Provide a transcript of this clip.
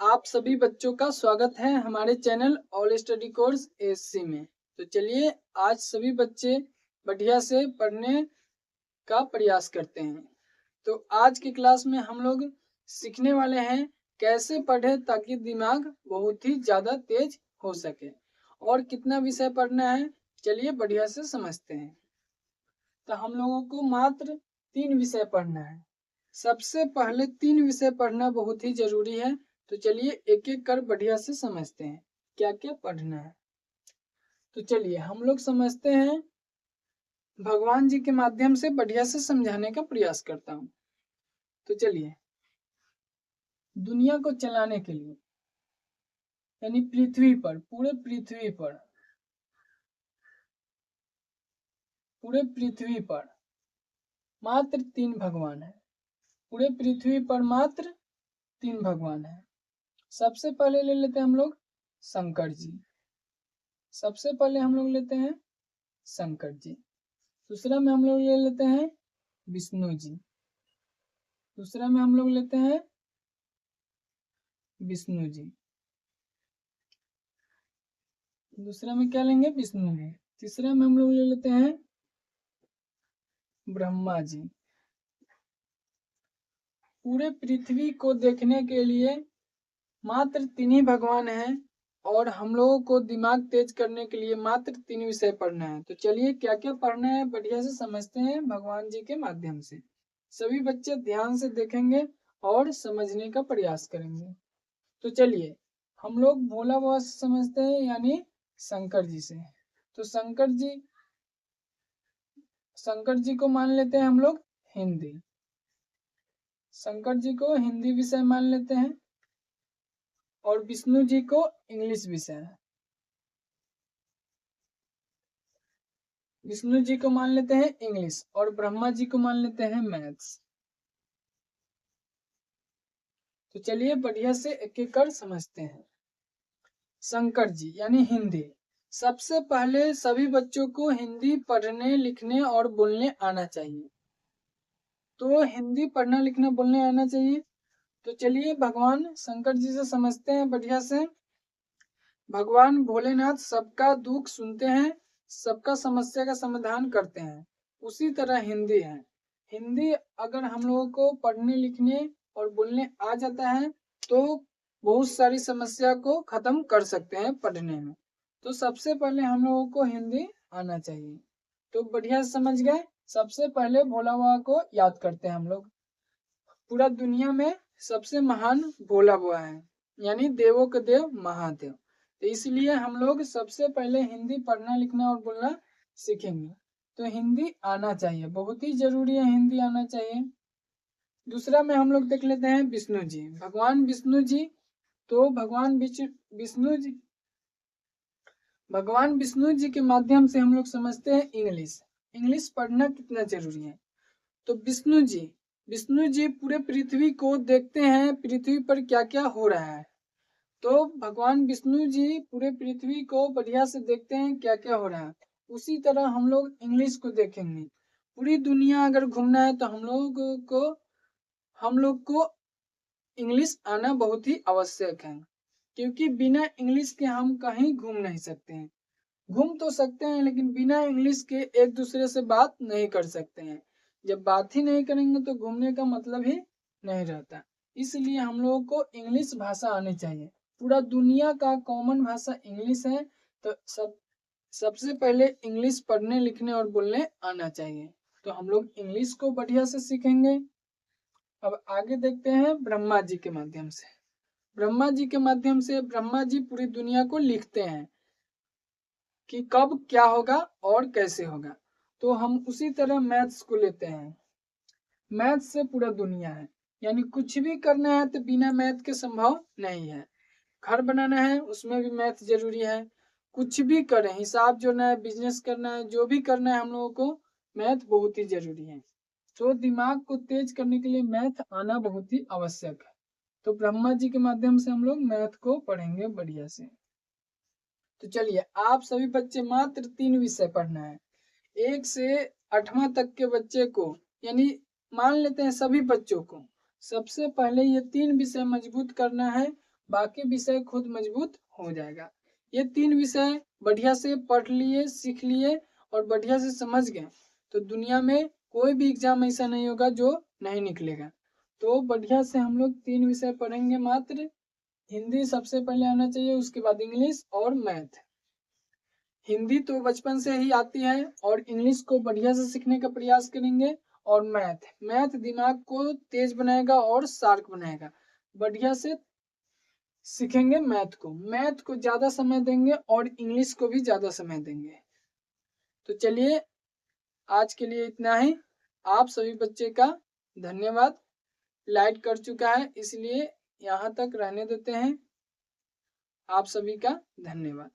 आप सभी बच्चों का स्वागत है हमारे channel all study course ASC में। तो चलिए आज सभी बच्चे बढ़िया से पढ़ने का प्रयास करते हैं। तो आज की क्लास में हम लोग सीखने वाले हैं कैसे पढ़े ताकि दिमाग बहुत ही ज़्यादा तेज हो सके और कितना विषय पढ़ना है चलिए बढ़िया से समझते हैं। तो हम लोगों को मात्र 3 विषय पढ़ना है। सबसे पहले 3 विषय पढ़ना बहुत ही जरूरी है। तो चलिए एक एक कर बढ़िया से समझते हैं क्या क्या पढ़ना है। तो चलिए हम लोग समझते हैं, भगवान जी के माध्यम से बढ़िया से समझाने का प्रयास करता हूँ। तो चलिए, दुनिया को चलाने के लिए यानी पृथ्वी पर, पूरे पृथ्वी पर मात्र 3 भगवान है। पूरे पृथ्वी पर मात्र 3 भगवान है। सबसे पहले ले लेते हैं हम लोग शंकर जी। सबसे पहले हम लोग लेते हैं शंकर जी। दूसरा में हम लोग ले लेते हैं विष्णु जी। दूसरा में हम लोग लेते हैं विष्णु जी। दूसरा में क्या लेंगे? विष्णु जी। तीसरा में हम लोग ले लेते हैं ब्रह्मा जी। पूरे पृथ्वी को देखने के लिए मात्र 3 ही भगवान हैं और हम लोगों को दिमाग तेज करने के लिए मात्र 3 विषय पढ़ना है। तो चलिए क्या क्या पढ़ना है बढ़िया से समझते हैं भगवान जी के माध्यम से। सभी बच्चे ध्यान से देखेंगे और समझने का प्रयास करेंगे। तो चलिए हम लोग भोला बाबा से समझते हैं यानी शंकर जी से। तो शंकर जी को मान लेते हैं हम लोग हिंदी। शंकर जी को हिंदी विषय मान लेते हैं और विष्णु जी को इंग्लिश विषय है। विष्णु जी को मान लेते हैं इंग्लिश और ब्रह्मा जी को मान लेते हैं मैथ्स। तो चलिए बढ़िया से एक एक कर समझते हैं। शंकर जी यानी हिंदी। सबसे पहले सभी बच्चों को हिंदी पढ़ने लिखने और बोलने आना चाहिए। तो हिंदी पढ़ना लिखना बोलने आना चाहिए। तो चलिए भगवान शंकर जी से समझते हैं बढ़िया से। भगवान भोलेनाथ सबका दुख सुनते हैं, सबका समस्या का समाधान करते हैं। उसी तरह हिंदी है। हिंदी अगर हम लोगों को पढ़ने लिखने और बोलने आ जाता है तो बहुत सारी समस्या को खत्म कर सकते हैं पढ़ने में। तो सबसे पहले हम लोगों को हिंदी आना चाहिए। तो बढ़िया से समझ गए। सबसे पहले भोला बाबा को याद करते हैं हम लोग। पूरा दुनिया में सबसे महान भोला बाबा है यानी देवों के देव महादेव। तो इसलिए हम लोग सबसे पहले हिंदी पढ़ना लिखना और बोलना सीखेंगे। तो हिंदी आना चाहिए, बहुत ही जरूरी है हिंदी आना चाहिए। दूसरा में हम लोग देख लेते हैं विष्णु जी। भगवान विष्णु जी। तो भगवान विष्णु जी के माध्यम से हम लोग समझते हैं इंग्लिश। इंग्लिश पढ़ना कितना जरूरी है। तो विष्णु जी पूरे पृथ्वी को देखते हैं, पृथ्वी पर क्या क्या हो रहा है। तो भगवान विष्णु जी पूरे पृथ्वी को बढ़िया से देखते हैं क्या क्या हो रहा है। उसी तरह हम लोग इंग्लिश को देखेंगे। पूरी दुनिया अगर घूमना है तो हम लोग को इंग्लिश आना बहुत ही आवश्यक है, क्योंकि बिना इंग्लिश के हम कहीं घूम नहीं सकते हैं। घूम तो सकते हैं लेकिन बिना इंग्लिश के एक दूसरे से बात नहीं कर सकते हैं। जब बात ही नहीं करेंगे तो घूमने का मतलब ही नहीं रहता। इसलिए हम लोगों को इंग्लिश भाषा आनी चाहिए। पूरा दुनिया का कॉमन भाषा इंग्लिश है। तो सबसे पहले इंग्लिश पढ़ने लिखने और बोलने आना चाहिए। तो हम लोग इंग्लिश को बढ़िया से सीखेंगे। अब आगे देखते हैं ब्रह्मा जी के माध्यम से। ब्रह्मा जी के माध्यम से ब्रह्मा जी पूरी दुनिया को लिखते हैं कि कब क्या होगा और कैसे होगा। तो हम उसी तरह मैथ्स को लेते हैं। मैथ्स से पूरा दुनिया है, यानी कुछ भी करना है तो बिना मैथ के संभव नहीं है। घर बनाना है उसमें भी मैथ जरूरी है। कुछ भी करें, हिसाब जोड़ना है, बिजनेस करना है, जो भी करना है हम लोगों को मैथ बहुत ही जरूरी है। तो दिमाग को तेज करने के लिए मैथ आना बहुत ही आवश्यक है। तो ब्रह्मा जी के माध्यम से हम लोग मैथ को पढ़ेंगे बढ़िया से। तो चलिए आप सभी बच्चे मात्र 3 विषय पढ़ना है। 1 से 8वां तक के बच्चे को यानी मान लेते हैं सभी बच्चों को सबसे पहले ये 3 विषय मजबूत करना है। बाकी विषय खुद मजबूत हो जाएगा। ये 3 विषय बढ़िया से पढ़ लिए, सीख लिए और बढ़िया से समझ गए तो दुनिया में कोई भी एग्जाम ऐसा नहीं होगा जो नहीं निकलेगा। तो बढ़िया से हम लोग 3 विषय पढ़ेंगे मात्र। हिंदी सबसे पहले आना चाहिए, उसके बाद इंग्लिश और मैथ। हिंदी तो बचपन से ही आती है और इंग्लिश को बढ़िया से सीखने का प्रयास करेंगे। और मैथ दिमाग को तेज बनाएगा और शार्प बनाएगा। बढ़िया से सीखेंगे मैथ को ज्यादा समय देंगे और इंग्लिश को भी ज्यादा समय देंगे। तो चलिए आज के लिए इतना ही। आप सभी बच्चे का धन्यवाद। लाइट कर चुका है इसलिए यहाँ तक रहने देते हैं। आप सभी का धन्यवाद।